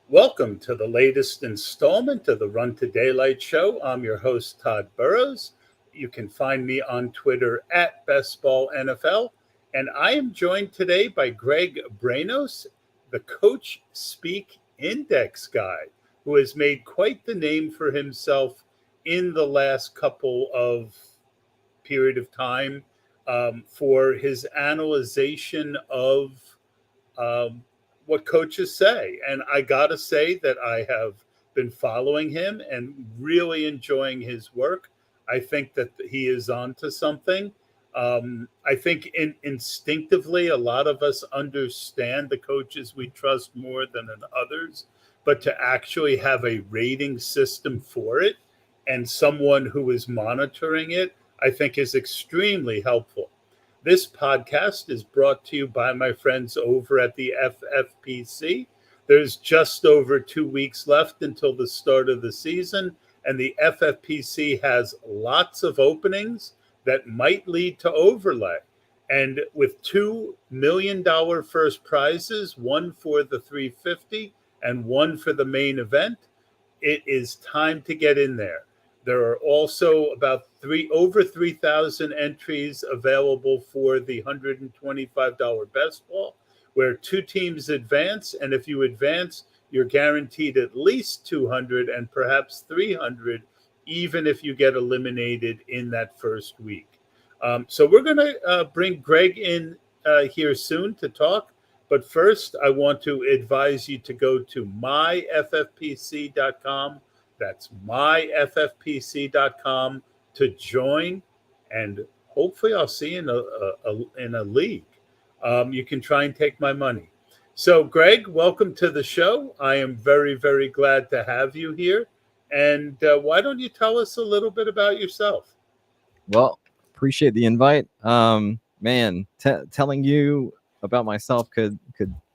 Welcome to the latest installment of the Run to Daylight Show. I'm your host, Todd Burrows. You can find me on Twitter at BestBallNFL. And I am joined today by Greg Branos, the Coachspeak Index guy, who has made quite the name for himself in the last couple of period of time for his analyzation of um, what coaches say. And I got to say that I have been following him and really enjoying his work. I think that he is onto something. I think instinctively, a lot of us understand the coaches we trust more than in others, but to actually have a rating system for it and someone who is monitoring it, I think is extremely helpful. This podcast is brought to you by my friends over at the FFPC. There's just over 2 weeks left until the start of the season, and the FFPC has lots of openings that might lead to overlay. And with $2 million first prizes, one for the 350 and one for the main event, it is time to get in there. There are also about over 3,000 entries available for the $125 best ball, where two teams advance, and if you advance, you're guaranteed at least 200 and perhaps 300, even if you get eliminated in that first week. So we're going to bring Greg in here soon to talk. But first, I want to advise you to go to myffpc.com. That's myffpc.com to join, and hopefully I'll see you in a league. You can try and take my money. So, Greg, welcome to the show. I am very, very glad to have you here. And why don't you tell us a little bit about yourself? Well, appreciate the invite. Man, telling you about myself could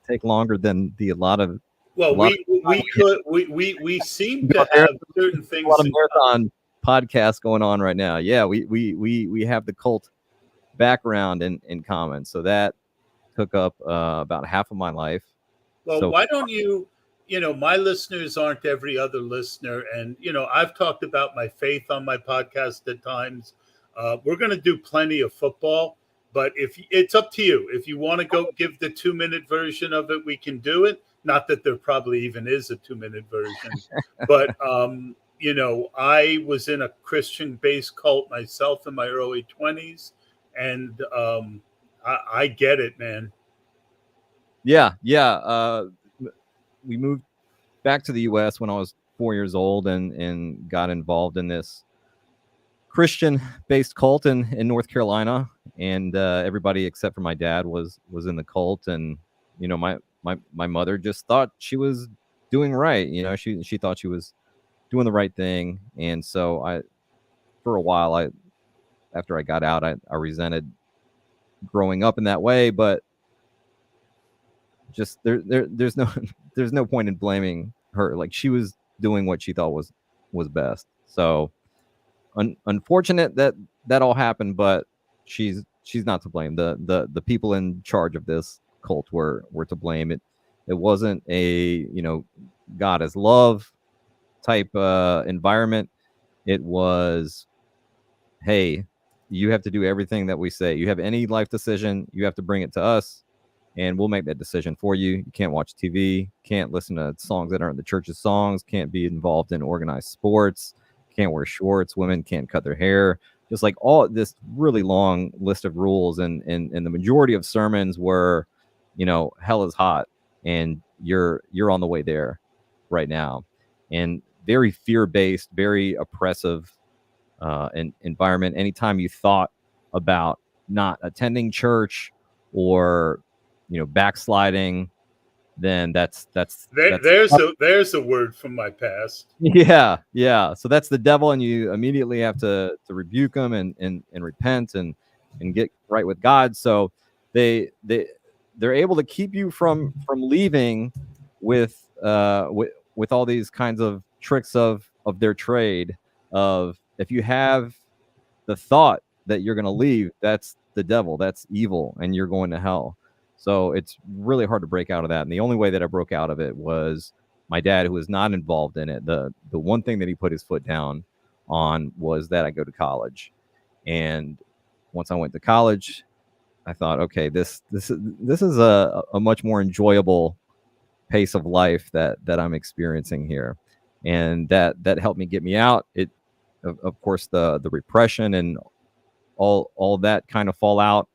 take longer than the lot of. Well, we seem to have certain things. A lot of marathon podcasts going on right now. Yeah, we have the cult background in common, so that took up about half of my life. Well, so, why don't you? My listeners aren't every other listener, and I've talked about my faith on my podcast at times. We're going to do plenty of football, but if it's up to you, if you want to go give the 2-minute version of it, we can do it. Not that there probably even is a 2-minute version, but I was in a Christian-based cult myself in my early 20s, and I get it, man. Yeah. We moved back to the U.S. when I was 4 years old, and got involved in this Christian-based cult in North Carolina, and everybody except for my dad was in the cult, and my mother just thought she was doing right. She thought she was doing the right thing. And so for a while, after I got out, I resented growing up in that way, but just there's no point in blaming her. Like, she was doing what she thought was best. So unfortunate that all happened, but she's not to blame. The people in charge of this cult were to blame. It wasn't a God is love type environment. It was, hey, you have to do everything that we say. You have any life decision, you have to bring it to us, and we'll make that decision for you. You can't watch TV, can't listen to songs that aren't the church's songs, can't be involved in organized sports, can't wear shorts, women can't cut their hair. Just like all this really long list of rules, and the majority of sermons were, hell is hot, and you're on the way there right now. And very fear-based, very oppressive environment. Anytime you thought about not attending church or backsliding, then that's there's a word from my past. Yeah. So that's the devil, and you immediately have to rebuke them and repent and get right with God. So they're able to keep you from leaving with all these kinds of tricks of their trade. Of, if you have the thought that you're going to leave, that's the devil, that's evil, and you're going to hell. So it's really hard to break out of that. And the only way that I broke out of it was my dad, who was not involved in it, the one thing that he put his foot down on was that I go to college. And once I went to college, I thought, okay, this is a much more enjoyable pace of life that I'm experiencing here, and that helped me get me out. It, of course, the repression and all that kind of fallout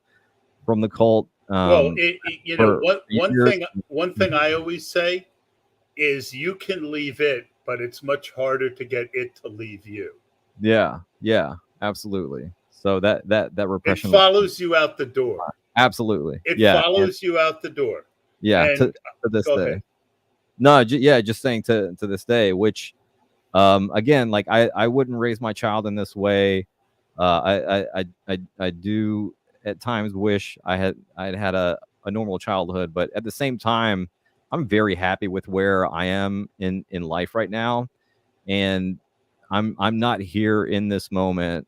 from the cult. Well, For years. one thing I always say is you can leave it, but it's much harder to get it to leave you. Yeah, absolutely. So that repression, it follows you out the door. Absolutely, It yeah, follows you out the door. Yeah, and, to this day. Ahead. No, just saying to this day, which again, like I wouldn't raise my child in this way. I do at times wish I'd had a normal childhood, but at the same time, I'm very happy with where I am in life right now, and I'm not here in this moment,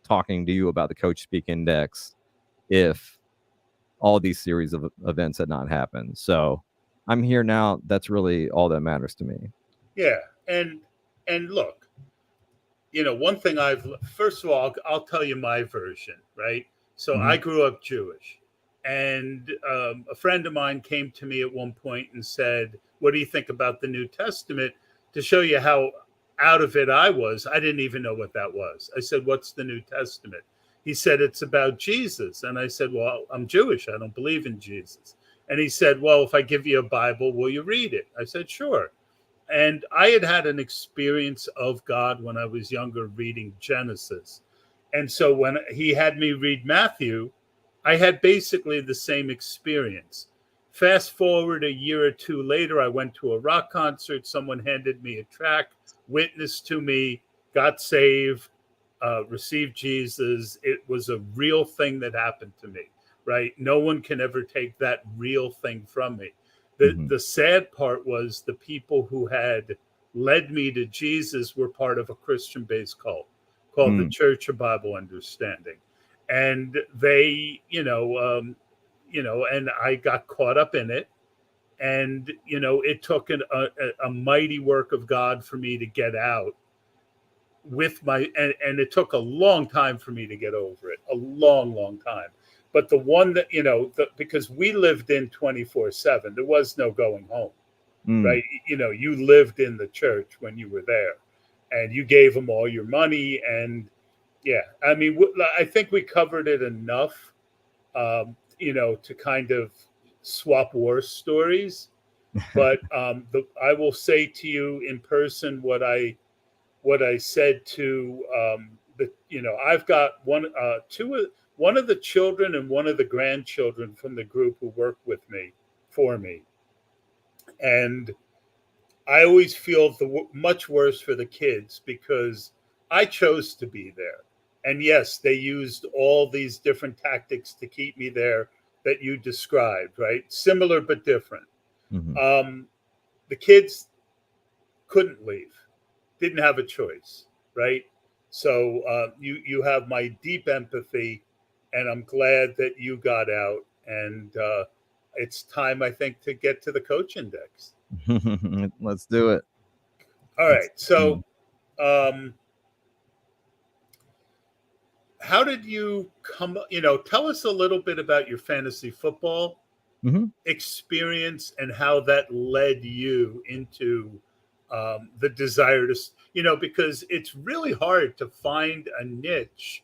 talking to you about the Coachspeak Index if all these series of events had not happened. So I'm here now. That's really all that matters to me. Yeah, and look, one thing first of all, I'll tell you my version, right? So I grew up Jewish, and a friend of mine came to me at one point and said, "What do you think about the New Testament?" To show you how out of it I was, I didn't even know what that was. I said, "What's the New Testament?" He said, "It's about Jesus." And I said, "Well, I'm Jewish. I don't believe in Jesus." And he said, "Well, if I give you a Bible, will you read it?" I said, "Sure." And I had an experience of God when I was younger reading Genesis. And so when he had me read Matthew, I had basically the same experience. Fast forward a year or two later, I went to a rock concert. Someone handed me a track, witnessed to me, got saved, received Jesus. It was a real thing that happened to me, right? No one can ever take that real thing from me. The sad part was the people who had led me to Jesus were part of a Christian-based cult called the Church of Bible Understanding. And they, and I got caught up in it. And, it took a mighty work of God for me to get out with and it took a long time for me to get over it, a long, long time. But the one that, because we lived in 24/7, there was no going home, right? You lived in the church when you were there and you gave them all your money. And yeah, I mean, I think we covered it enough, to kind of swap war stories. But I will say to you in person what I said to I've got one of the children and one of the grandchildren from the group who work with me for me, and I always feel much worse for the kids because I chose to be there, and yes, they used all these different tactics to keep me there that you described, right? Similar but different. The kids couldn't leave, didn't have a choice, right? So you have my deep empathy, and I'm glad that you got out. And it's time, I think, to get to the Coach Index. Let's do it. All right. So how did you come? Tell us a little bit about your fantasy football experience and how that led you into the desire to, because it's really hard to find a niche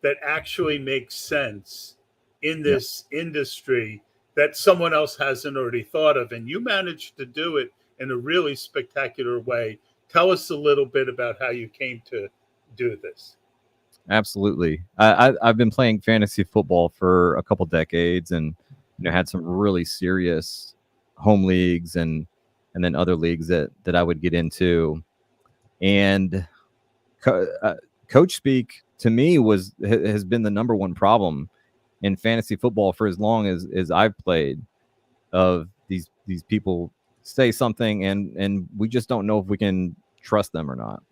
that actually makes sense in this industry that someone else hasn't already thought of. And you managed to do it in a really spectacular way. Tell us a little bit about how you came to do this. Absolutely. I've been playing fantasy football for a couple decades, and had some really serious home leagues and then other leagues that I would get into. And Coachspeak to me has been the number one problem in fantasy football for as long as I've played. Of these people say something and we just don't know if we can trust them or not.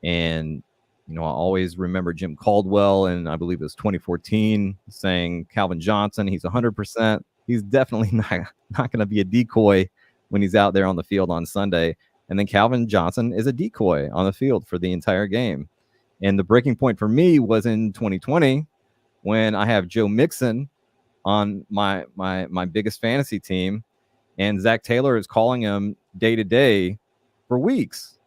And I always remember Jim Caldwell, and I believe it was 2014, saying Calvin Johnson, he's 100%. He's definitely not going to be a decoy when he's out there on the field on Sunday. And then Calvin Johnson is a decoy on the field for the entire game. And the breaking point for me was in 2020 when I have Joe Mixon on my biggest fantasy team, and Zach Taylor is calling him day to day for weeks.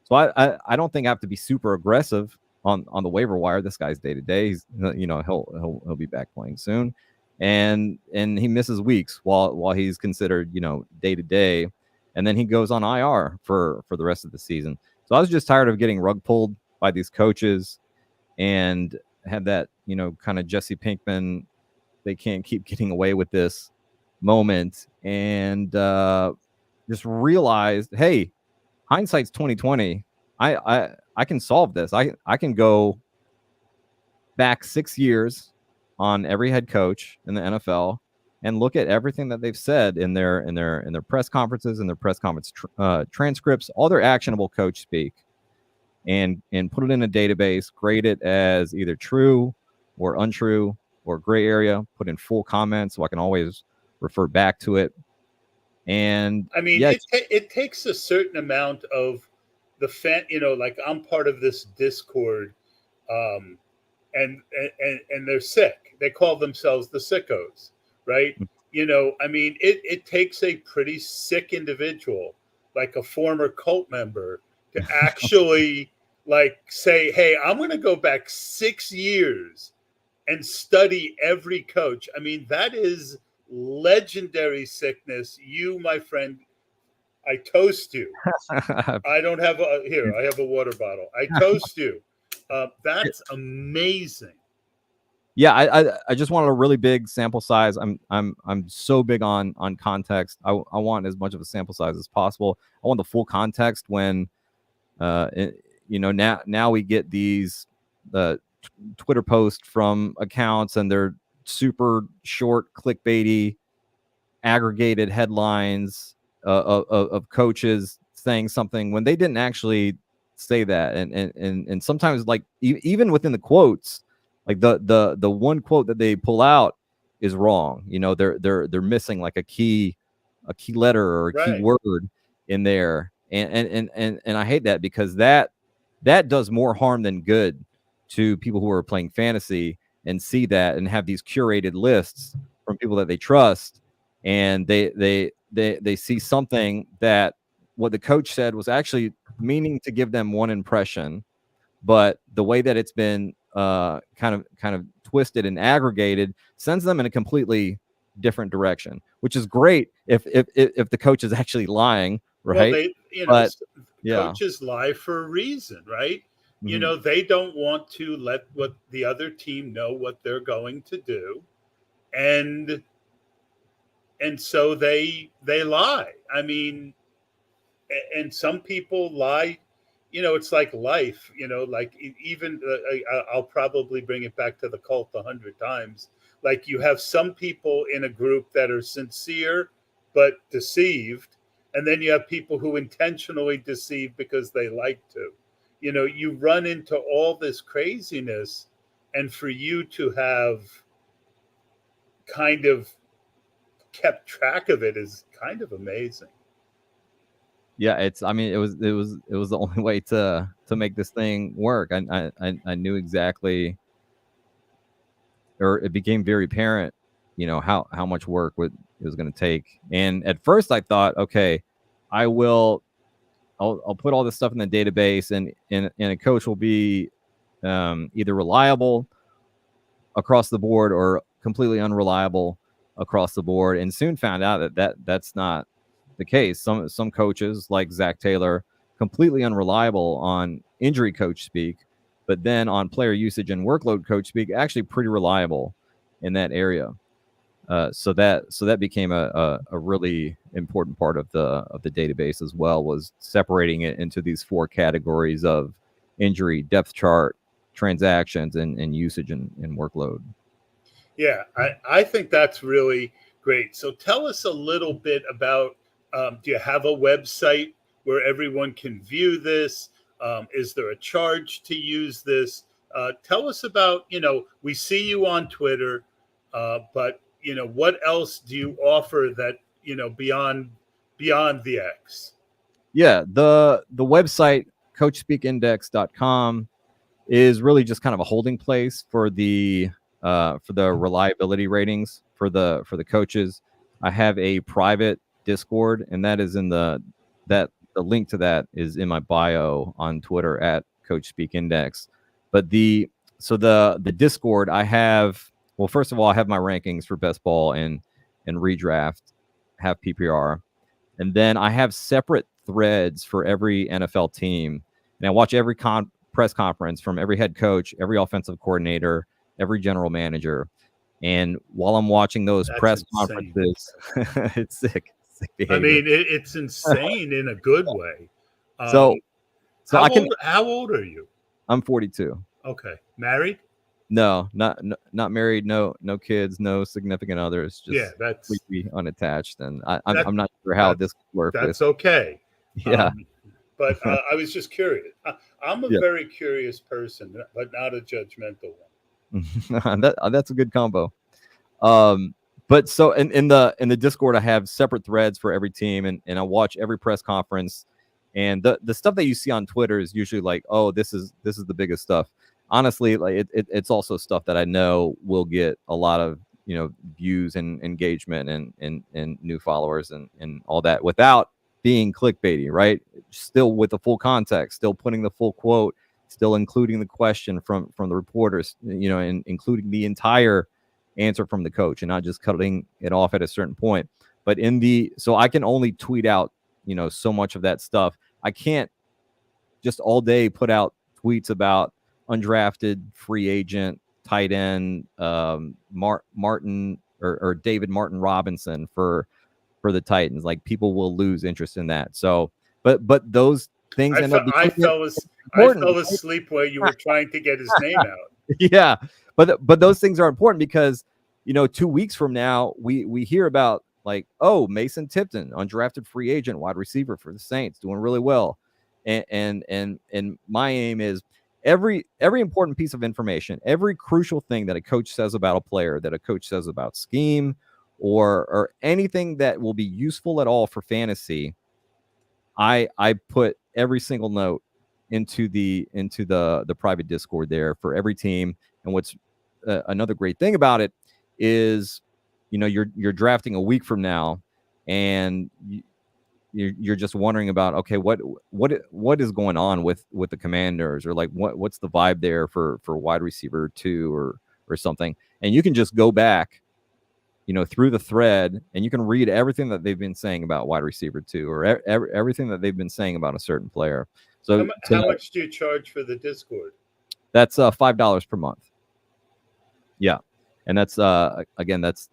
So I don't think I have to be super aggressive on the waiver wire. This guy's day to day. He's, he'll be back playing soon, and he misses weeks while he's considered day to day, and then he goes on IR for the rest of the season. So I was just tired of getting rug pulled by these coaches, and had that kind of Jesse Pinkman, they can't keep getting away with this moment, and just realized, hey, hindsight's 2020. I can solve this. I can go back 6 years on every head coach in the NFL and look at everything that they've said in their press conferences and their press conference transcripts, all their actionable coach speak, and put it in a database, grade it as either true or untrue or gray area, put in full comments so I can always refer back to it. And I mean, it takes a certain amount of the fan, like I'm part of this Discord, and they're sick. They call themselves the sickos, right? I mean, it takes a pretty sick individual, like a former cult member, to actually like say, hey, I'm going to go back 6 years and study every coach. I mean, that is legendary sickness. You, my friend, I toast you. I don't have I have a water bottle. I toast you. That's amazing. Yeah, I just wanted a really big sample size. I'm so big on context. I want as much of a sample size as possible. I want the full context when now we get these Twitter posts from accounts, and they're super short, clickbaity, aggregated headlines of coaches saying something when they didn't actually say that, and sometimes, like, even within the quotes, like the one quote that they pull out is wrong. They're missing like a key letter or a key word in there, and I hate that, because that does more harm than good to people who are playing fantasy and see that and have these curated lists from people that they trust, and they see something that what the coach said was actually meaning to give them one impression, but the way that it's been kind of twisted and aggregated sends them in a completely different direction, which is great if the coach is actually lying, right? Well, coaches lie for a reason, right? Mm-hmm. They don't want to let the other team know what they're going to do, and so they lie. I mean, and some people lie. It's like life. Like even I'll probably bring it back to the cult 100 times. Like, you have some people in a group that are sincere but deceived, and then you have people who intentionally deceive because they like to. You run into all this craziness, and for you to have kind of kept track of it is kind of amazing. Yeah, it was the only way to make this thing work. I knew exactly, or it became very apparent, how much work it was going to take. And at first I thought, okay, I'll put all this stuff in the database, and a coach will be either reliable across the board or completely unreliable across the board, and soon found out that's not the case. Some coaches, like Zach Taylor, completely unreliable on injury coach speak, but then on player usage and workload coach speak, actually pretty reliable in that area. So that became a really important part of the database as well, was separating it into these 4 categories of injury, depth chart, transactions, and usage and workload. Yeah, I think that's really great. So tell us a little bit about, do you have a website where everyone can view this? Is there a charge to use this? Tell us about, we see you on Twitter, but, what else do you offer that, beyond beyond the X? Yeah, the website coachspeakindex.com is really just kind of a holding place for the reliability ratings for the coaches. I have a private Discord, and that is in the link to that is in my bio on Twitter at Coachspeak Index. But the Discord, I have, well, first of all, I have my rankings for best ball and redraft, have PPR, and then I have separate threads for every NFL team, and I watch every press conference from every head coach, every offensive coordinator, every general manager. And while I'm watching those press conferences, it's sick behavior. I mean, it's insane in a good way. So how old are you? I'm 42. Okay. Married? No, not married. No kids. No significant others. Just that's completely unattached. And I'm not sure how this works. That's okay. Yeah. But I was just curious. I'm a very curious person, but not a judgmental one. That's a good combo. But so in the Discord, I have separate threads for every team, and I watch every press conference. And the stuff that you see on Twitter is usually like, oh, this is the biggest stuff. Honestly, like it's also stuff that I know will get a lot of views and engagement and new followers and all that without being clickbaity, right? Still with the full context, still putting the full quote, still including the question from the reporters, and including the entire answer from the coach and not just cutting it off at a certain point. But so I can only tweet out, so much of that stuff. I can't just all day put out tweets about undrafted free agent tight end Martin or David Martin Robinson for the Titans. Like, people will lose interest in that. So, but those things I fell asleep while you were trying to get his name out. Yeah, but those things are important because 2 weeks from now we hear about, like, oh, Mason Tipton, undrafted free agent wide receiver for the Saints, doing really well. And my aim is every important piece of information, every crucial thing that a coach says about a player, that a coach says about scheme or anything that will be useful at all for fantasy, I put every single note into the private Discord there for every team. And what's another great thing about it is, you're drafting a week from now, and you're just wondering about, okay, what is going on with the Commanders, or like what's the vibe there for wide receiver 2 or something, and you can just go back through the thread, and you can read everything that they've been saying about wide receiver 2 or everything that they've been saying about a certain player. So how much do you charge for the Discord? That's $5 per month. Yeah. And that's again, that's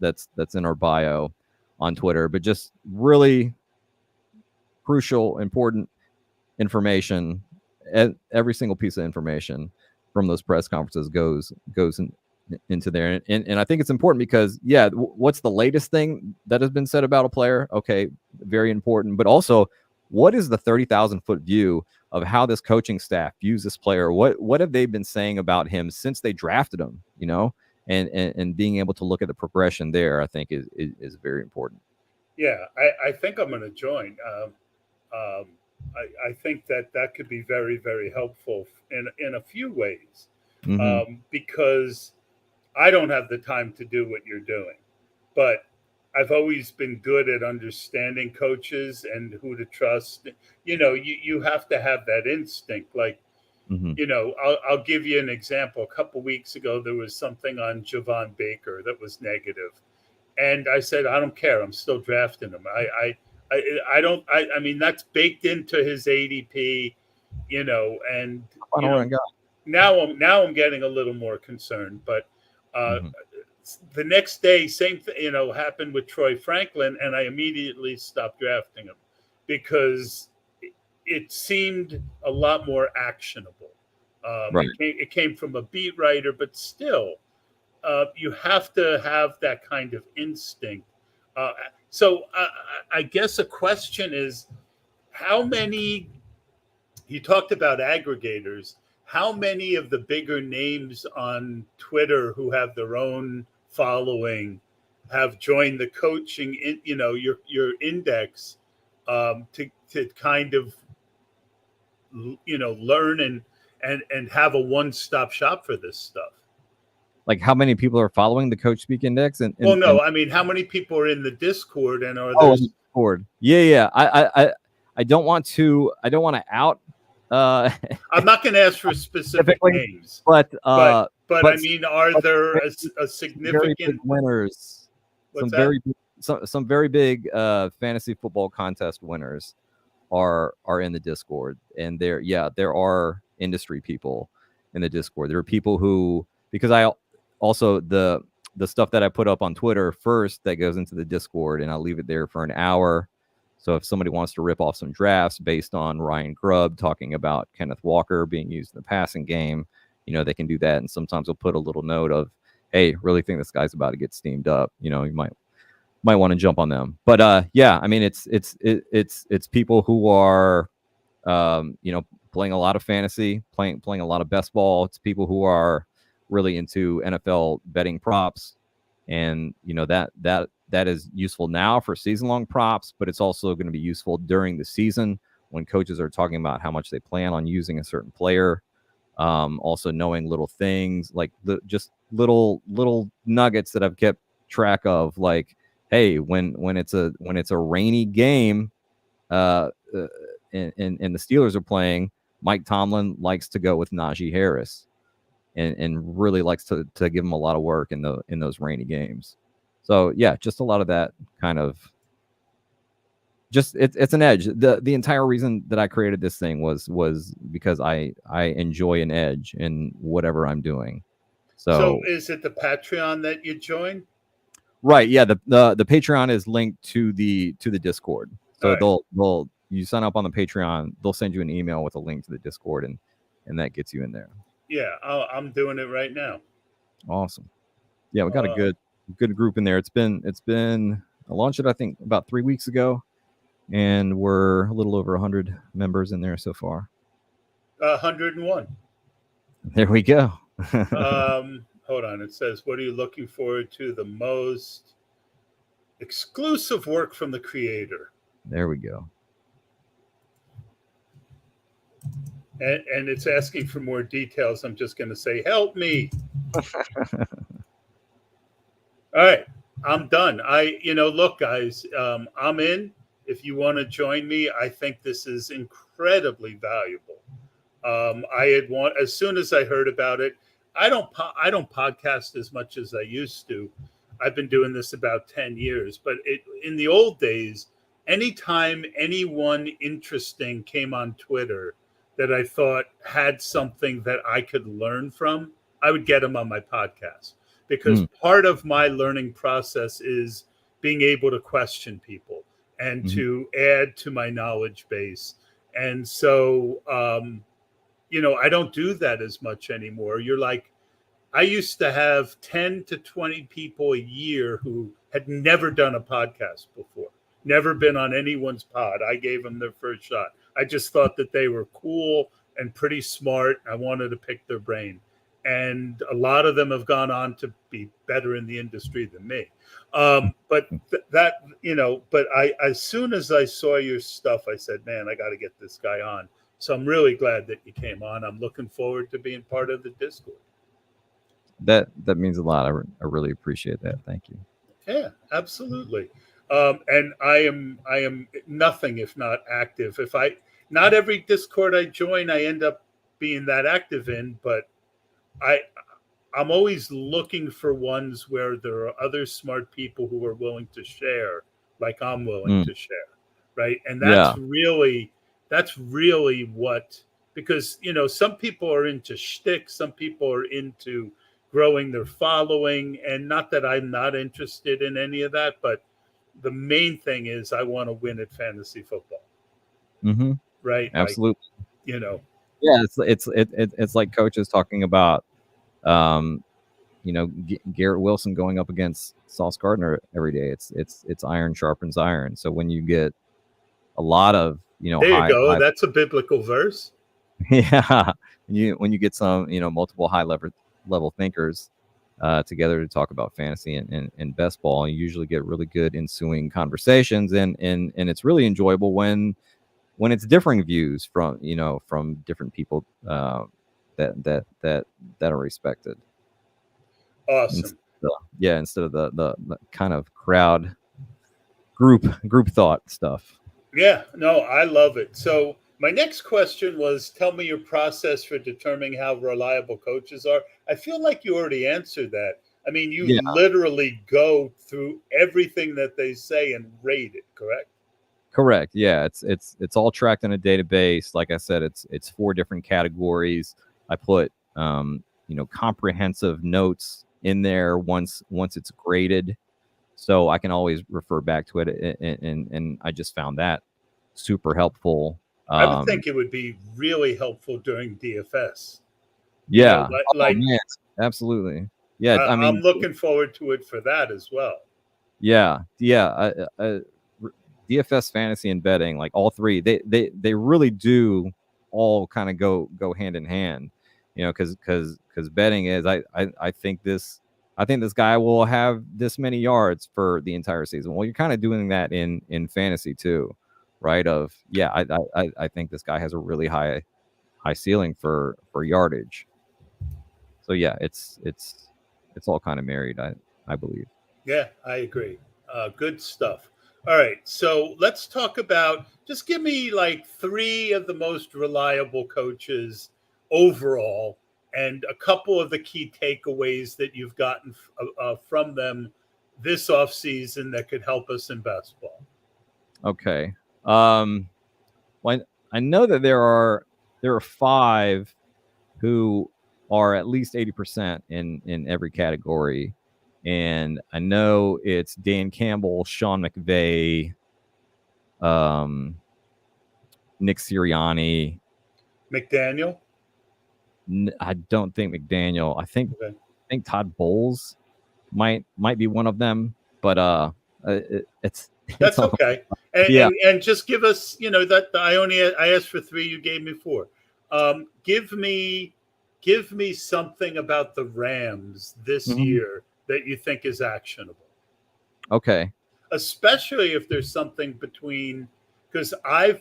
in our bio on Twitter, but just really crucial, important information. Every single piece of information from those press conferences goes into there. And I think it's important because, what's the latest thing that has been said about a player? Okay, very important. But also, what is the 30,000-foot view of how this coaching staff views this player? What have they been saying about him since they drafted him? And being able to look at the progression there, I think is very important. Yeah, I think I'm going to join. I think that could be very, very helpful in a few ways, because I don't have the time to do what you're doing, but I've always been good at understanding coaches and who to trust. You have to have that instinct. Like, I'll give you an example. A couple weeks ago, there was something on Javon Baker that was negative, and I said, I don't care. I'm still drafting him. I mean, that's baked into his ADP, and now I'm getting a little more concerned. But the next day, same thing, happened with Troy Franklin, and I immediately stopped drafting him because it seemed a lot more actionable. Right. It came from a beat writer, but still, you have to have that kind of instinct. So I guess a question is, how many, you talked about aggregators, how many of the bigger names on Twitter who have their own following have joined the coaching, your index, to kind of learn and have a one-stop shop for this stuff. Like, how many people are following the Coachspeak Index? Well, no, I mean, how many people are in the Discord, and are there? Discord. Yeah. I don't want to out. I'm not going to ask for specific names, but I mean, are there a significant winners? Some very big fantasy football contest winners are in the Discord, and there are industry people in the Discord. There are people who, because I also the stuff that I put up on Twitter first that goes into the Discord, and I'll leave it there for an hour. So if somebody wants to rip off some drafts based on Ryan Grubb talking about Kenneth Walker being used in the passing game, they can do that. And sometimes we'll put a little note of, hey, really think this guy's about to get steamed up. You might want to jump on them. But I mean, it's people who are playing a lot of fantasy, playing a lot of best ball. It's people who are really into NFL betting props, and that is useful now for season-long props, but it's also going to be useful during the season when coaches are talking about how much they plan on using a certain player. Also knowing little things like just little nuggets that I've kept track of, like, hey, when it's a rainy game, and the Steelers are playing, Mike Tomlin likes to go with Najee Harris, and really likes to give him a lot of work in those rainy games. So yeah, just a lot of that kind of. Just it's an edge. The entire reason that I created this thing was because I enjoy an edge in whatever I'm doing. So is it the Patreon that you join? Right. Yeah. The Patreon is linked to the Discord. So they'll you sign up on the Patreon, they'll send you an email with a link to the Discord, and that gets you in there. Yeah, I'm doing it right now. Awesome. Yeah, we got a good group in there. It's been I launched it, I think, about 3 weeks ago, and we're a little over 100 members in there so far. 101. There we go. Hold on. It says, what are you looking forward to the most? Exclusive work from the creator. There we go. And it's asking for more details. I'm just going to say, help me. All right. I'm done. Look, guys, I'm in. If you want to join me, I think this is incredibly valuable. As soon as I heard about it, I don't podcast as much as I used to. I've been doing this about 10 years, but in the old days, anytime anyone interesting came on Twitter that I thought had something that I could learn from, I would get them on my podcast, because part of my learning process is being able to question people and to add to my knowledge base. And so, I don't do that as much anymore. I used to have 10 to 20 people a year who had never done a podcast before, never been on anyone's pod. I gave them their first shot. I just thought that they were cool and pretty smart. I wanted to pick their brain. And a lot of them have gone on to be better in the industry than me. But as soon as I saw your stuff, I said, man, I got to get this guy on. So I'm really glad that you came on. I'm looking forward to being part of the Discord. That means a lot. I really appreciate that. Thank you. Yeah, absolutely. And I am nothing if not active. Not every Discord I join, I end up being that active in, but I'm always looking for ones where there are other smart people who are willing to share, like I'm willing to share, right? And that's really what, because some people are into shtick, some people are into growing their following, and not that I'm not interested in any of that, but the main thing is I want to win at fantasy football. Mm-hmm. Right? Absolutely. Yeah, it's like coaches talking about, Garrett Wilson going up against Sauce Gardner every day. It's iron sharpens iron. So when you get a lot of, there you go. That's a biblical verse. Yeah. When you get some, multiple high level thinkers, together to talk about fantasy and best ball, and you usually get really good ensuing conversations, and it's really enjoyable when it's differing views from different people that are respected. Awesome. Instead of the kind of crowd group thought stuff. Yeah, no, I love it. So my next question was, tell me your process for determining how reliable coaches are. I feel like you already answered that. I mean, you Yeah. literally go through everything that they say and rate it, correct? Correct. Yeah, it's all tracked in a database. Like I said, it's 4 different categories. I put comprehensive notes in there once it's graded, so I can always refer back to it. And I just found that super helpful. I would think it would be really helpful during DFS. Yeah. Oh Like man, absolutely. Yeah. I I'm mean, looking forward to it for that as well. yeah. DFS, fantasy, and betting, like all 3, they really do all kind of go hand in hand, because betting is I think this guy will have this many yards for the entire season. Well, you're kind of doing that in fantasy too, right? I think this guy has a really high ceiling for yardage. So yeah, it's all kind of married, I believe. Yeah, I agree. Good stuff. All right, so let's talk about, just give me like 3 of the most reliable coaches overall and a couple of the key takeaways that you've gotten from them this offseason that could help us in basketball. Okay. Well, I know that there are 5 who are at least 80% in every category. And I know it's Dan Campbell, Sean McVay, Nick Sirianni. McDaniel? I don't think McDaniel. I think Okay. Todd Bowles might be one of them, but it's That's okay. And, yeah. and just give us, that I asked for 3, you gave me 4. Give me something about the Rams this year that you think is actionable. Okay. Especially if there's something between, because I've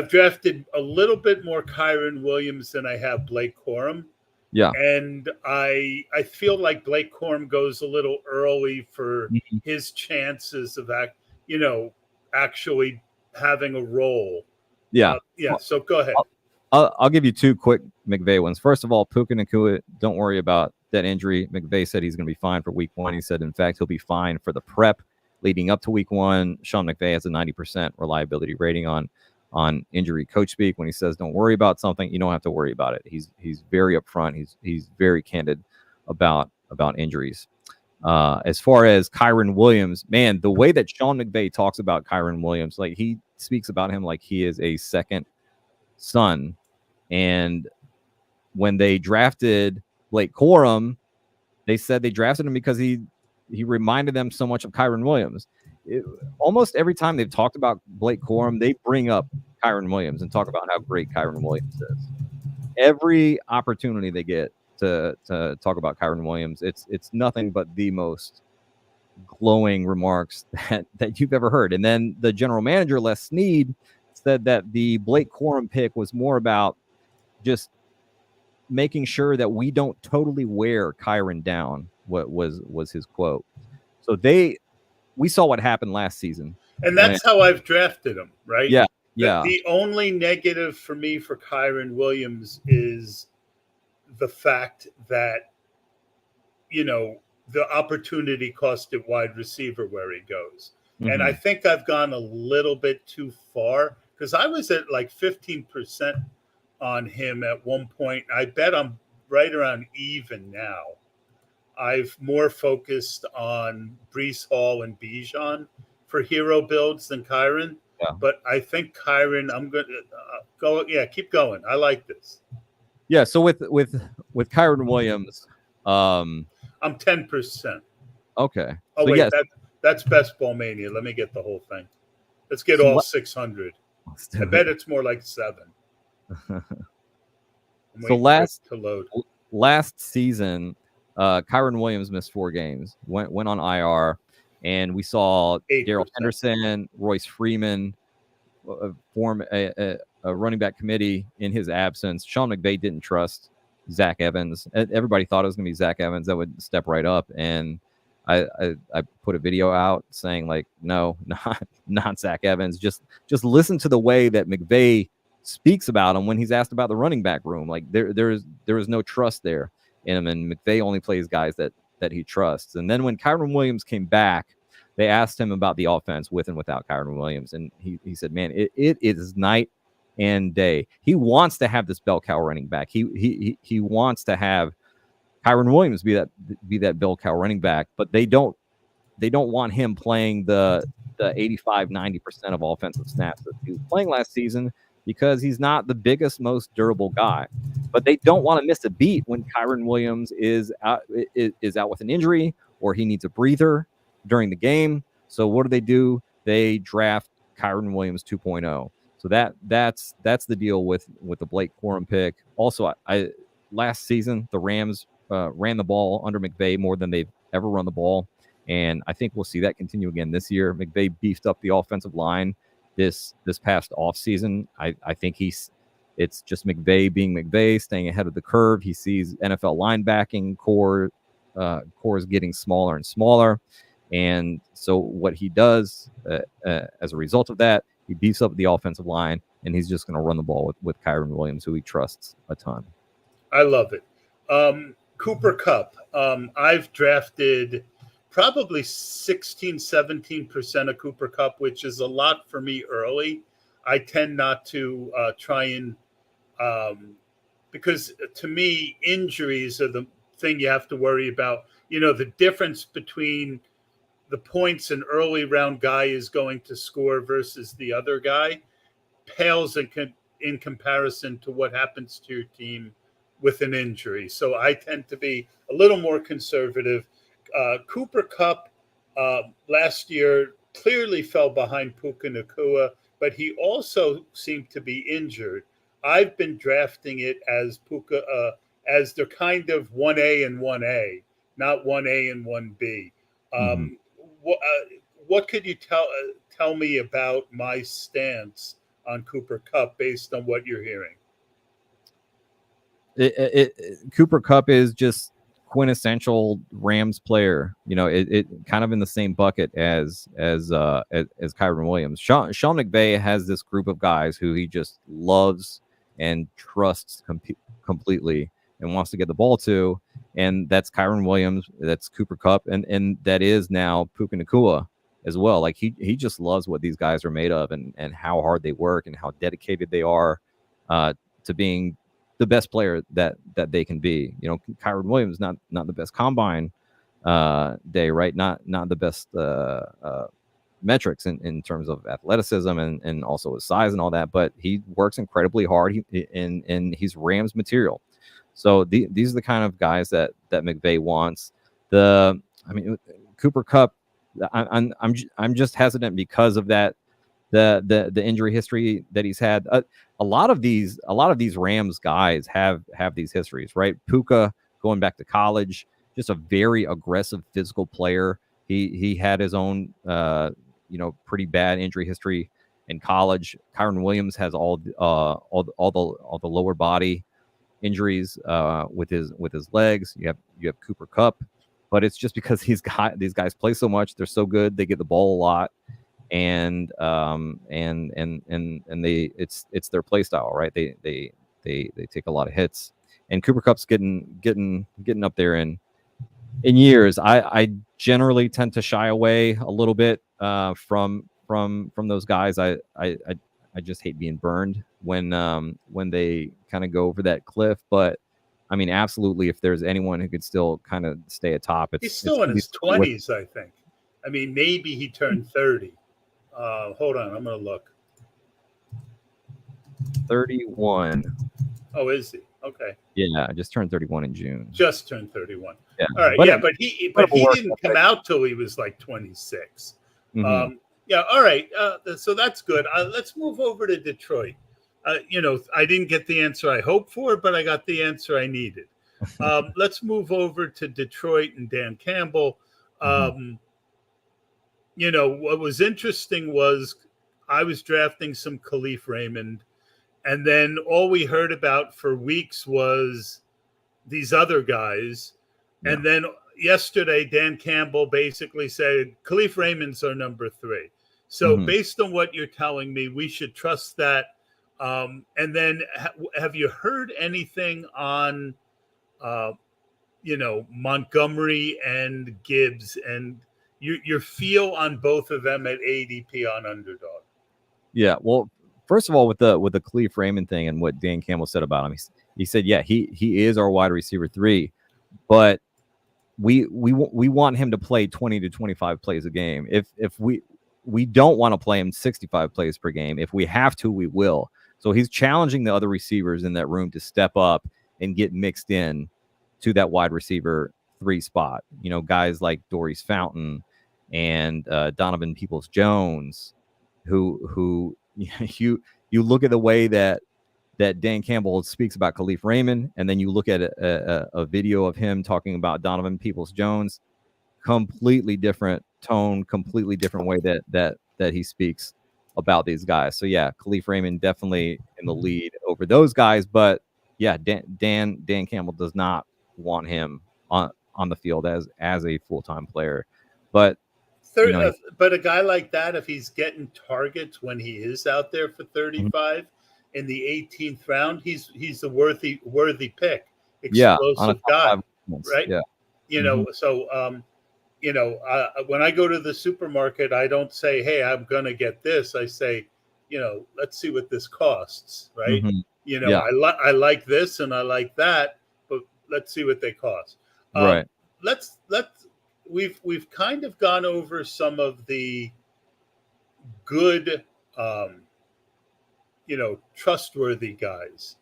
drafted a little bit more Kyron Williams than I have Blake Corum. Yeah. And I feel like Blake Corum goes a little early for his chances of actually having a role. Yeah. So go ahead. I'll give you 2 quick McVay ones. First of all, Puka Nacua, don't worry about that injury. McVay said he's going to be fine for week 1. He said, in fact, he'll be fine for the prep leading up to week 1. Sean McVay has a 90% reliability rating on injury Coachspeak. When he says don't worry about something, you don't have to worry about it. He's very upfront. He's very candid about injuries. As far as Kyron Williams, man, the way that Sean McVay talks about Kyron Williams, like he speaks about him like he is a second son. And when they drafted Blake Corum, they said they drafted him because he reminded them so much of Kyron Williams. Almost every time they've talked about Blake Corum, they bring up Kyron Williams and talk about how great Kyron Williams is. Every opportunity they get to talk about Kyron Williams, it's nothing but the most glowing remarks that you've ever heard. And then the general manager, Les Snead, said that the Blake Corum pick was more about just making sure that we don't totally wear Kyron down. What was his quote? So we saw what happened last season, and that's how I've drafted him, right? Yeah. The only negative for me for Kyron Williams is the fact that the opportunity cost at wide receiver where he goes. Mm-hmm. And I think I've gone a little bit too far, because I was at like 15% on him at one point. I bet I'm right around even now. I've more focused on Breece Hall and Bijan for hero builds than Kyron. Yeah. But I think Kyron, I'm going to go. Yeah, keep going. I like this. Yeah. So with Kyron Williams, I'm 10%. Okay. Oh, so wait, yes. that's Best Ball Mania. Let me get the whole thing. Let's get all 600. I bet it's more like 7. So last season, Kyron Williams missed 4 games, went on IR, and we saw 8%. Darrell Henderson, Royce Freeman form a running back committee in his absence. Sean McVay didn't trust Zach Evans. Everybody thought it was going to be Zach Evans that would step right up, and I put a video out saying, like, no, not Zach Evans. Just listen to the way that McVay speaks about him when he's asked about the running back room. Like there is no trust there in him, and McVay only plays guys that he trusts. And then when Kyron Williams came back, they asked him about the offense with and without Kyron Williams, and he said, man, it is night and day. He wants to have this bell cow running back. He wants to have Kyron Williams be that bell cow running back, but they don't want him playing the 85-90% of offensive snaps that he was playing last season, because he's not the biggest, most durable guy. But they don't want to miss a beat when Kyron Williams is out with an injury or he needs a breather during the game. So what do? They draft Kyron Williams 2.0. So that's the deal with the Blake Corum pick. Also, I last season the Rams ran the ball under McVay more than they've ever run the ball, and I think we'll see that continue again this year. McVay beefed up the offensive line this past offseason. I think it's just McVay being McVay, staying ahead of the curve. He sees NFL linebacking core is getting smaller and smaller, and so what he does as a result of that, he beefs up the offensive line, and he's just going to run the ball with Kyron Williams, who he trusts a ton. I love it. Cooper Kupp. I've drafted probably 16-17% of Cooper Kupp, which is a lot for me early. I tend not to try and because to me, injuries are the thing you have to worry about. You know, the difference between the points an early round guy is going to score versus the other guy pales in comparison to what happens to your team with an injury. So I tend to be a little more conservative. Cooper Kupp last year clearly fell behind Puka Nacua, but he also seemed to be injured. I've been drafting it as Puka as they're kind of 1A and 1A, not 1A and 1B. What could you tell me about my stance on Cooper Kupp based on what you're hearing? Cooper Kupp is just quintessential Rams player. You know, it kind of in the same bucket as Kyron Williams. Sean McVay has this group of guys who he just loves and trusts completely and wants to get the ball to, and that's Kyron Williams, that's Cooper Kupp, and that is now Puka Nacua as well. Like he just loves what these guys are made of, and how hard they work and how dedicated they are to being the best player that they can be. You know, Kyron Williams not the best combine day, right? Not the best metrics in terms of athleticism and also his size and all that, but he works incredibly hard. And he's Rams material. So these are the kind of guys that McVay wants. Cooper Kupp, I'm just hesitant because of that the injury history that he's had. A lot of these Rams guys have these histories, right? Puka going back to college, just a very aggressive physical player. He had his own pretty bad injury history in college. Kyron Williams has all the lower body injuries with his legs. You have Cooper Kupp, but it's just because these guys play so much. They're so good. They get the ball a lot, and they it's their play style, right? They take a lot of hits, and Cooper Kupp's getting up there in years. I generally tend to shy away a little bit from those guys. I just hate being burned when they kind of go over that cliff. But I mean, absolutely, if there's anyone who could still kind of stay atop, he's still in his 20s, I think. I mean, maybe he turned 30. Hold on, I'm going to look. 31. Oh, is he? Okay. Yeah, I just turned 31 in June. Just turned 31. Yeah. All right. But he didn't come out till he was like 26. Mm-hmm. All right. So that's good. Let's move over to Detroit. I didn't get the answer I hoped for, but I got the answer I needed. Let's move over to Detroit and Dan Campbell. Um, what was interesting was I was drafting some Khalif Raymond, and then all we heard about for weeks was these other guys. Yeah. And then yesterday, Dan Campbell basically said Khalif Raymond's our number 3. So based on what you're telling me, we should trust that. And then have you heard anything on, Montgomery and Gibbs, and your feel on both of them at ADP on Underdog? Yeah. Well, first of all, with the Khalif Raymond thing and what Dan Campbell said about him, he said, yeah, he is our wide receiver 3, but we want him to play 20 to 25 plays a game. If we don't want to play him 65 plays per game. If we have to, we will. So he's challenging the other receivers in that room to step up and get mixed in to that wide receiver 3 spot. Guys like Doris Fountain and Donovan Peoples-Jones, who you look at the way that Dan Campbell speaks about Khalif Raymond, and then you look at a video of him talking about Donovan Peoples-Jones, completely different tone, completely different way that he speaks about these guys. So yeah, Khalif Raymond definitely in the lead over those guys, but yeah, Dan Campbell does not want him on the field as a full-time player. But but a guy like that, if he's getting targets when he is out there for 35 in the 18th round, he's a worthy pick. Explosive guy, right? Yeah. So when I go to the supermarket, I don't say, "Hey, I'm going to get this." I say, let's see what this costs, right? I like this and I like that, but let's see what they cost. Right. We've kind of gone over some of the good, trustworthy guys.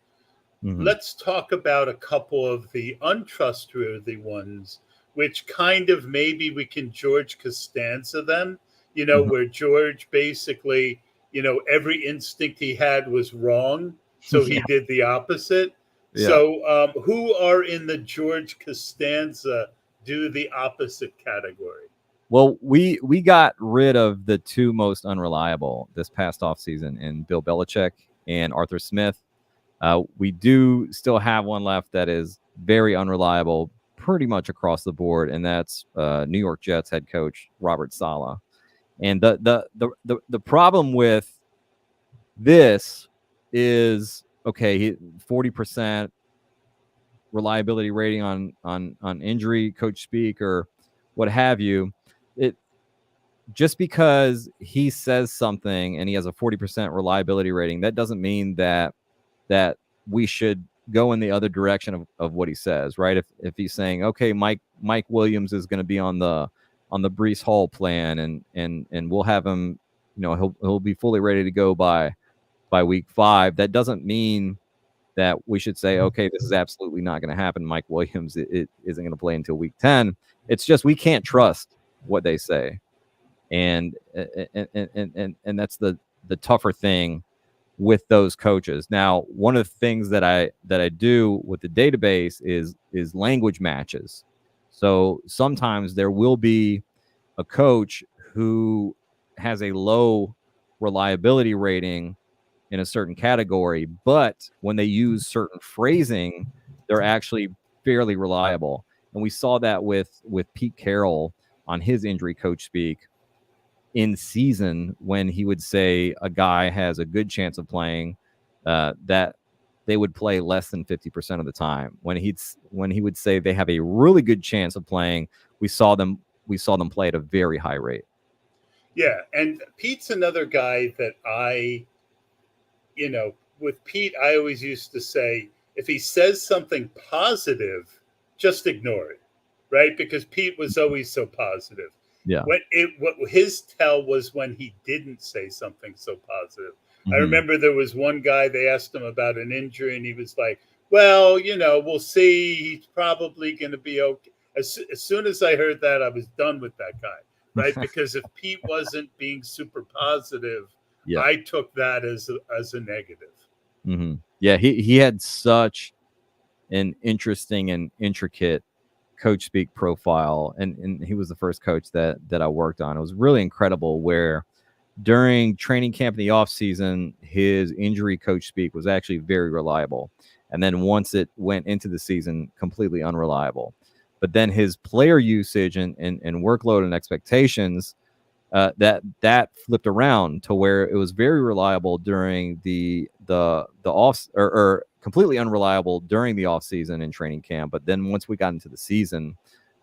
Let's talk about a couple of the untrustworthy ones, which kind of maybe we can George Costanza them, where George basically, every instinct he had was wrong. So he did the opposite. Yeah. So who are in the George Costanza do the opposite category? Well, we got rid of the 2 most unreliable this past offseason in Bill Belichick and Arthur Smith. We do still have one left that is very unreliable pretty much across the board, and that's New York Jets head coach Robert Saleh. And the problem with this is, okay, 40% reliability rating on injury, Coachspeak or what have you. It just because he says something and he has a 40% reliability rating, that doesn't mean that we should go in the other direction of what he says, right? If he's saying, okay, Mike Williams is going to be on the Breece Hall plan and we'll have him, he'll be fully ready to go by week 5. That doesn't mean that we should say, okay, this is absolutely not going to happen. Mike Williams it isn't going to play until week 10. It's just we can't trust what they say, and that's the tougher thing with those coaches. Now, one of the things that I do with the database is language matches. So sometimes there will be a coach who has a low reliability rating in a certain category, but when they use certain phrasing, they're actually fairly reliable. And we saw that with Pete Carroll on his injury coach speak in season, when he would say a guy has a good chance of playing, that they would play less than 50% of the time. When he would say they have a really good chance of playing, we saw them play at a very high rate. Yeah, and Pete's another guy that with Pete, I always used to say, if he says something positive, just ignore it, right? Because Pete was always so positive. Yeah. What his tell was when he didn't say something so positive. I remember there was one guy, they asked him about an injury, and he was like, well, we'll see. He's probably going to be okay. As soon as I heard that, I was done with that guy, right? Because if Pete wasn't being super positive, I took that as a negative. Yeah, he had such an interesting and intricate Coachspeak profile, and he was the first coach that I worked on. It was really incredible where during training camp in the off season, his injury Coachspeak was actually very reliable. And then once it went into the season, completely unreliable. But then his player usage and workload and expectations, that flipped around to where it was very reliable during the off, or completely unreliable during the off season and training camp. But then once we got into the season,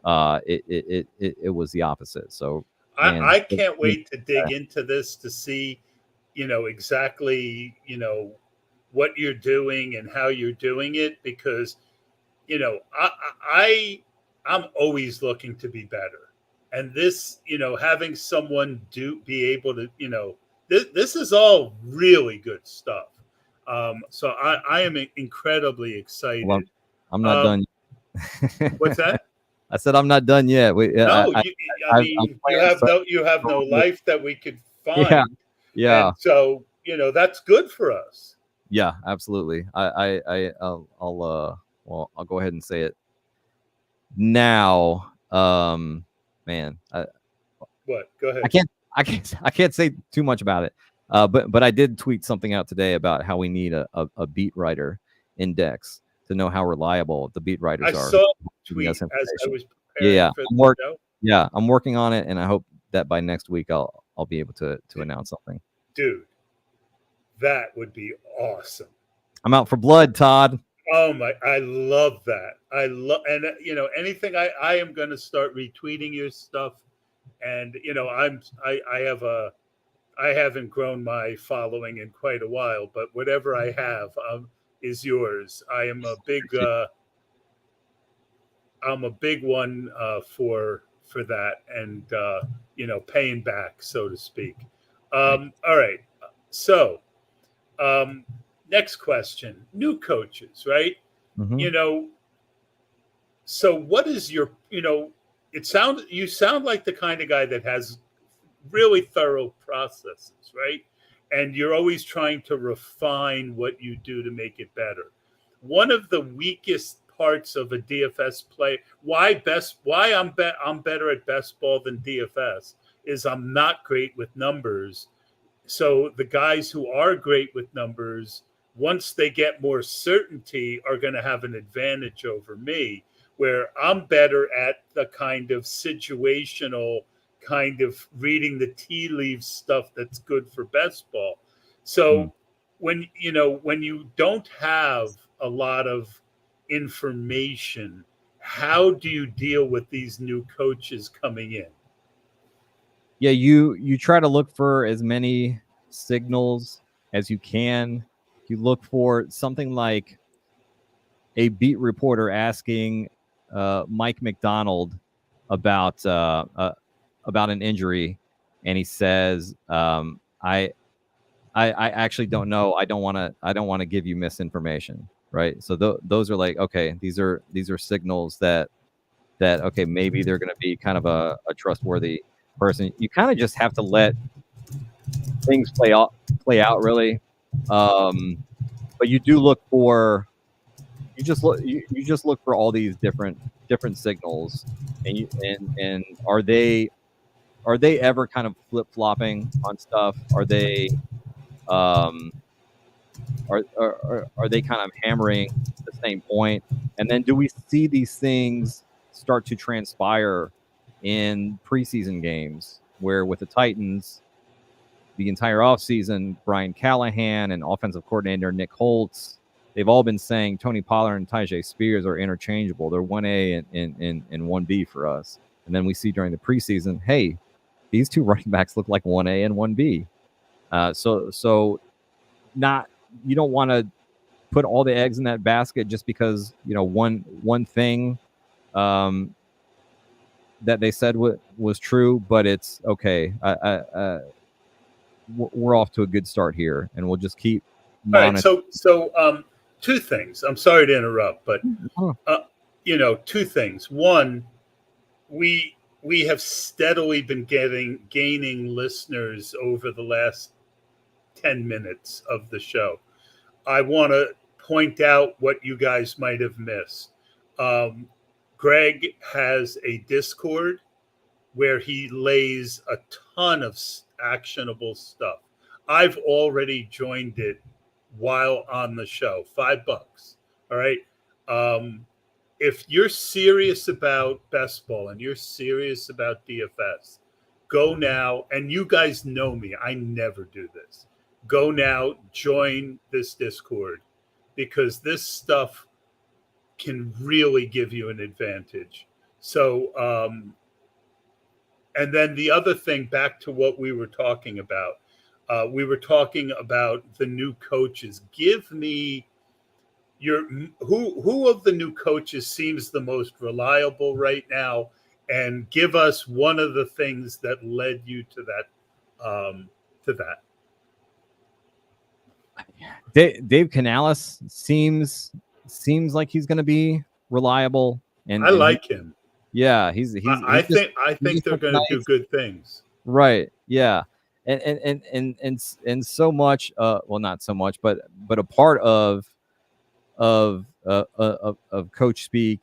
it was the opposite. So man, I can't wait to dig into this to see, exactly, what you're doing and how you're doing it, because, I'm always looking to be better. And this, having someone be able to, this is all really good stuff. So I am incredibly excited. well, I'm not Um, done. what's that? I said I'm not done yet. No, I mean, you have no life that we could find. Yeah, yeah, And so, that's good for us. yeah, absolutely. I'll go ahead and say it now. Man, What? Go ahead. I can't say too much about it. But I did tweet something out today about how we need a beat writer index to know how reliable the beat writers I are. saw a tweet as I was preparing Yeah, for the show. yeah, I'm working on it, and I hope that by next week I'll be able to announce something. Dude, that would be awesome. I'm out for blood, Todd. Oh my, I love that. I love, and anything I am going to start retweeting your stuff. And I haven't grown my following in quite a while, but whatever I have is yours. I am a big I'm a big one for that, and paying back, so to speak. All right. So next question: new coaches, right? Mm-hmm. So what is your you sound like the kind of guy that has really thorough processes, right? And you're always trying to refine what you do to make it better. One of the weakest parts of a DFS play, why I'm better at best ball than DFS, is I'm not great with numbers. So the guys who are great with numbers, once they get more certainty, are going to have an advantage over me, where I'm better at the kind of situational, kind of reading the tea leaves stuff that's good for best ball. So when you don't have a lot of information, how do you deal with these new coaches coming in? Yeah, you try to look for as many signals as you can. You look for something like a beat reporter asking Mike McDonald about an injury, and he says, I actually don't know. I don't want to give you misinformation, right? So those are like, okay, these are signals that okay, maybe they're going to be kind of a trustworthy person. You kind of just have to let things play out really. But you do look for you just look for all these different signals, and and are they ever kind of flip flopping on stuff? Are they um are they kind of hammering the same point? And then do we see these things start to transpire in preseason games where with the Titans, the entire offseason, Brian Callahan and offensive coordinator Nick Holtz, they've all been saying Tony Pollard and Tyjae Spears are interchangeable. They're 1A and 1B for us. And then we see during the preseason, hey, these two running backs look like 1A and 1B. So not, you don't want to put all the eggs in that basket just because one thing that they said was true, but it's okay. We're off to a good start here, and we'll just keep monitoring. All right, so two things. I'm sorry to interrupt, but two things. One, we have steadily been gaining listeners over the last 10 minutes of the show. I want to point out what you guys might have missed. Greg has a Discord where he lays a ton of actionable stuff. I've already joined it while on the show. $5. All right. If you're serious about best ball and you're serious about DFS, go now. And you guys know me. I never do this. Go now, join this Discord, because this stuff can really give you an advantage. So, and then the other thing, back to what we were talking about, we were talking about the new coaches. Give me your who of the new coaches seems the most reliable right now, and give us one of the things that led you to that. Dave Canales seems like he's going to be reliable, and I like him. Yeah, I think they're going to do good things. Right. Yeah. And so much. Well, not so much, but a part of Coachspeak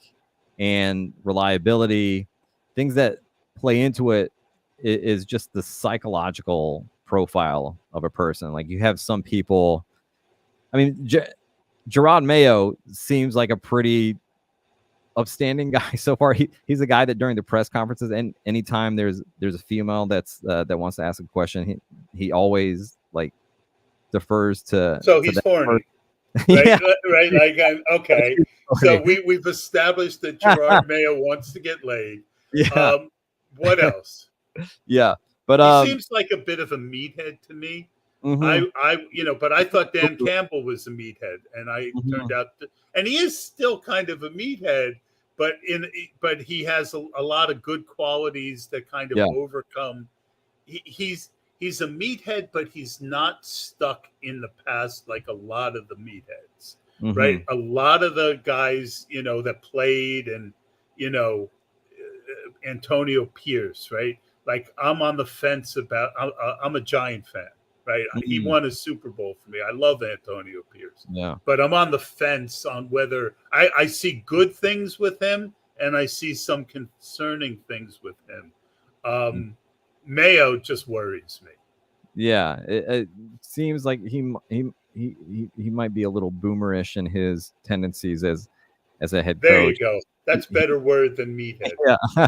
and reliability, things that play into it, is just the psychological profile of a person. Like, you have some people. I mean, Gerard Mayo seems like a pretty upstanding guy so far. He's a guy that during the press conferences, and anytime there's a female that wants to ask a question, he always like defers to. So he's horny. Yeah. Right. Like, okay. So we've established that Gerard Mayo wants to get laid. Yeah. What else? Yeah, but he seems like a bit of a meathead to me. Mm-hmm. But I thought Dan Campbell was a meathead, and I turned out, and he is still kind of a meathead, but he has a lot of good qualities that kind of overcome. He's a meathead, but he's not stuck in the past like a lot of the meatheads, right? A lot of the guys, that played, and Antonio Pierce, right? Like, I'm on the fence about. I'm a Giant fan. Right, he won a Super Bowl for me. I love Antonio Pierce. Yeah, but I'm on the fence on whether I see good things with him, and I see some concerning things with him. Mayo just worries me. Yeah, it seems like he might be a little boomerish in his tendencies as a head coach. There you go. That's better word than meathead. Yeah,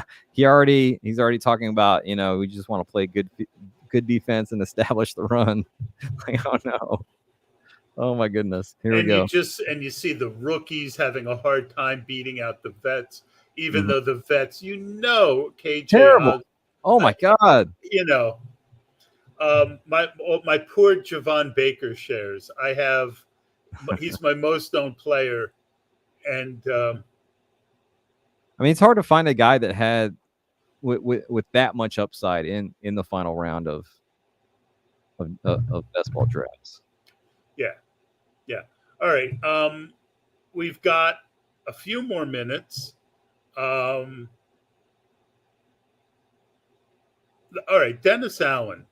he's already talking about, we just want to play good defense and establish the run. Like, oh no. Oh my goodness. Here we go. You see the rookies having a hard time beating out the vets, even though the vets, KJ, terrible. Oh my God. My poor Javon Baker shares. He's my most owned player, and I mean, it's hard to find a guy that had with that much upside in the final round of best ball drafts. Yeah. All right. We've got a few more minutes. All right, Dennis Allen.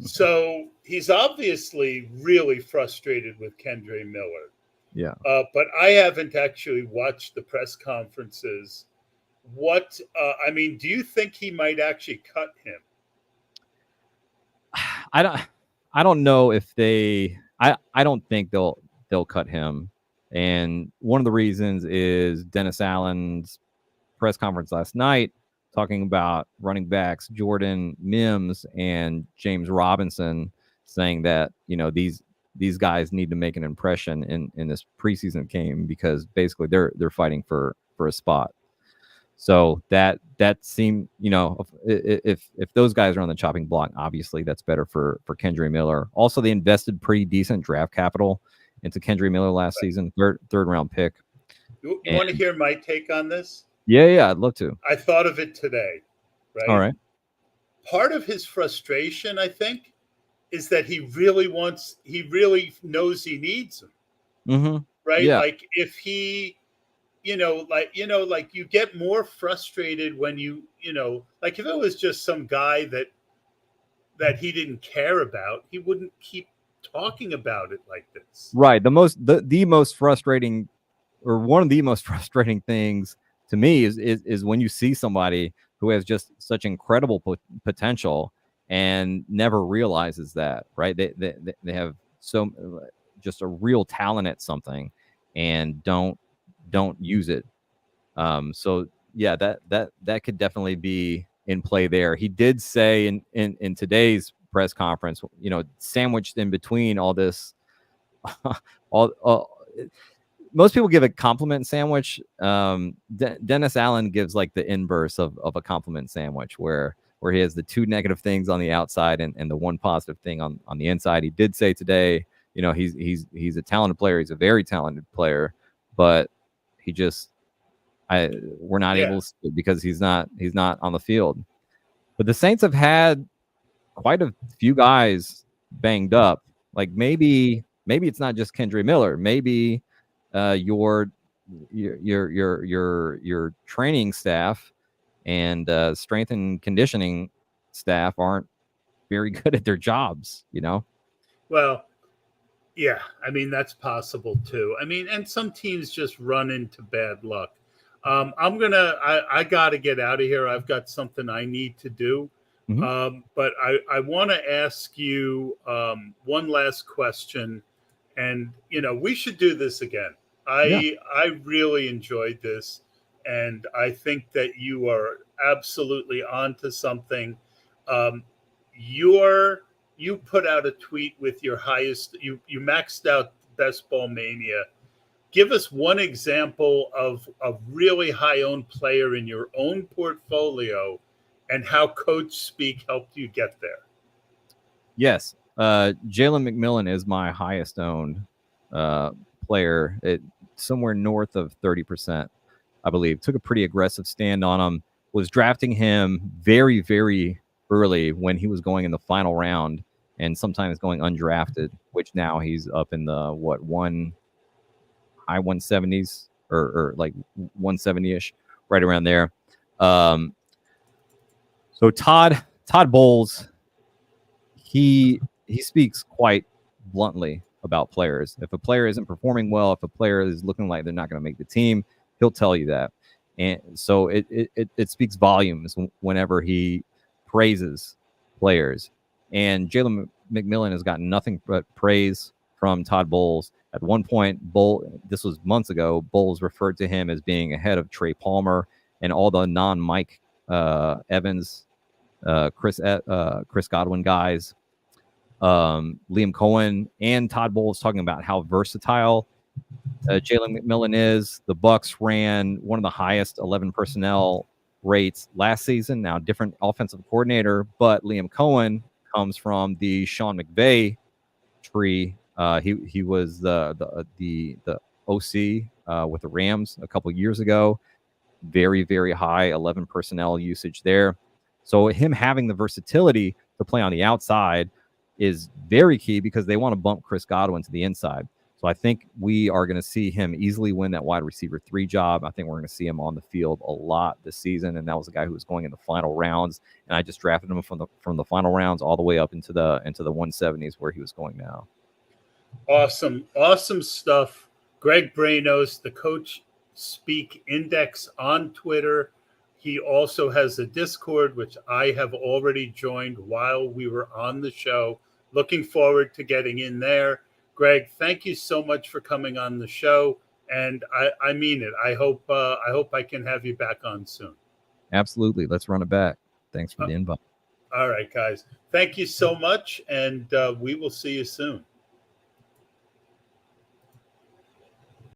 So he's obviously really frustrated with Kendre Miller. Yeah. But I haven't actually watched the press conferences. Do you think he might actually cut him? I don't know if I don't think they'll cut him. And one of the reasons is Dennis Allen's press conference last night, talking about running backs Jordan Mims and James Robinson, saying that these guys need to make an impression in this preseason game, because basically they're fighting for a spot. So that seemed, if those guys are on the chopping block, obviously that's better for Kendre Miller. Also, they invested pretty decent draft capital into Kendre Miller last season, third round pick. You want to hear my take on this? Yeah, I'd love to. I thought of it today. Right. All right. Part of his frustration, I think, is that he really knows he needs him. Right. Yeah. Like, if he, like you get more frustrated when like if it was just some guy that he didn't care about, he wouldn't keep talking about it like this. Right. The most frustrating, or one of the most frustrating things to me is when you see somebody who has just such incredible potential and never realizes that, right? They have so just a real talent at something and don't use it. So yeah, that could definitely be in play there. He did say in today's press conference, sandwiched in between all this, all most people give a compliment sandwich. Dennis Allen gives like the inverse of a compliment sandwich, where he has the two negative things on the outside and the one positive thing on the inside. He did say today, he's a talented player. He's a very talented player, but he just we're not able to see it because he's not on the field. But the Saints have had quite a few guys banged up. Like maybe it's not just Kendre Miller. Maybe your training staff and strength and conditioning staff aren't very good at their jobs. Well, yeah, I mean, that's possible too. I mean, and some teams just run into bad luck. I got to get out of here. I've got something I need to do. But I want to ask you one last question. And, we should do this again. I really enjoyed this. And I think that you are absolutely onto something. You put out a tweet with your highest, you maxed out Best Ball Mania. Give us one example of a really high-owned player in your own portfolio and how Coachspeak helped you get there. Yes. Jalen McMillan is my highest owned player. Somewhere north of 30%, I believe. Took a pretty aggressive stand on him. Was drafting him very, very early when he was going in the final round and sometimes going undrafted, which now he's up in the high 170s or like 170-ish, right around there. So Todd Bowles, he speaks quite bluntly about players. If a player isn't performing well, if a player is looking like they're not going to make the team, he'll tell you that. And so it speaks volumes whenever he praises players. And Jalen McMillan has gotten nothing but praise from Todd Bowles. At one point, this was months ago, Bowles referred to him as being ahead of Trey Palmer and all the non-Mike Evans, Chris Godwin guys. Liam Cohen and Todd Bowles talking about how versatile Jalen McMillan is. The Bucs ran one of the highest 11 personnel rates last season. Now, different offensive coordinator, but Liam Cohen comes from the Sean McVay tree. He was the OC with the Rams a couple years ago. Very, very high 11 personnel usage there. So him having the versatility to play on the outside is very key because they want to bump Chris Godwin to the inside. So I think we are going to see him easily win that wide receiver 3 job. I think we're going to see him on the field a lot this season. And that was a guy who was going in the final rounds. And I just drafted him from the final rounds all the way up into the 170s where he was going now. Awesome stuff. Greg Branos, the Coachspeak Index on Twitter. He also has a Discord, which I have already joined while we were on the show. Looking forward to getting in there. Greg, thank you so much for coming on the show. And I mean it. I hope I can have you back on soon. Absolutely. Let's run it back. Thanks for the invite. All right, guys. Thank you so much. And we will see you soon.